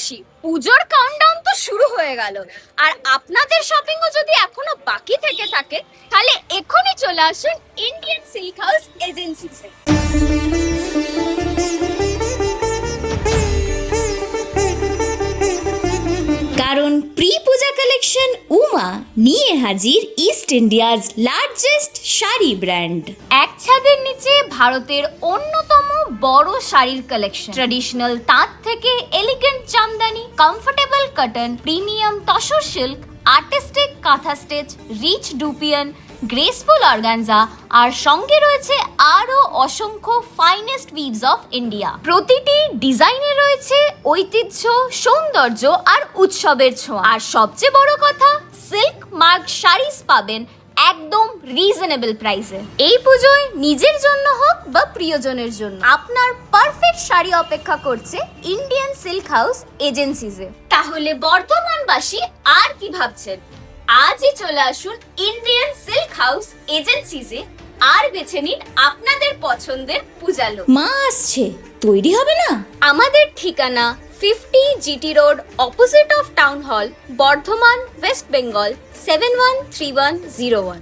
মাসি, পুজোর কাউন্টডাউন তো শুরু হয়ে গেল, আর আপনাদের শপিংও যদি এখনো বাকি থেকে থাকে তাহলে এখনই চলে আসুন ইন্ডিয়ান সিল্ক হাউস এজেন্সিতে। কারণ প্রি পূজা কালেকশন উমা নিয়ে হাজির east India's largest sari brand. এক ছাদের নিচে ভারতের অন্যতম বড় শাড়ির কালেকশন, ট্র্যাডিশনাল তাঁত থেকে elegant Jamdani, comfortable cotton, premium tussar silk, artistic kantha stitch, rich dupion, graceful organza, আর সঙ্গে রয়েছে আরো অসংখ্য ফাইনেস্ট উইভস অফ ইন্ডিয়া। প্রতিটি ডিজাইনে রয়েছে ঐতিহ্য, সৌন্দর্য আর উৎসবের ছোঁয়া। আর সবচেয়ে বড় কথা, সিল্ক মার্ক শাড়িজ পাবেন একদম রিজনেবল প্রাইসে। এই পুজোয় নিজের জন্য হোক বা প্রিয়জনের জন্য আপনার পারফেক্ট শাড়ি অপেক্ষা করছে ইন্ডিয়ান সিল্ক হাউস এজেন্সিজে। তাহলে বর্ধমানবাসী আর কি ভাবছেন, আজই চলে আসুন ইন্ডিয়ান সিল্ক হাউস এজেন্সিজে আর বেছে নিন আপনাদের পছন্দের পূজালো। মা আসছে, তৈরি হবে না? আমাদের ঠিকানা 50 GT road, opposite of town hall, Bardhaman, West Bengal 713101।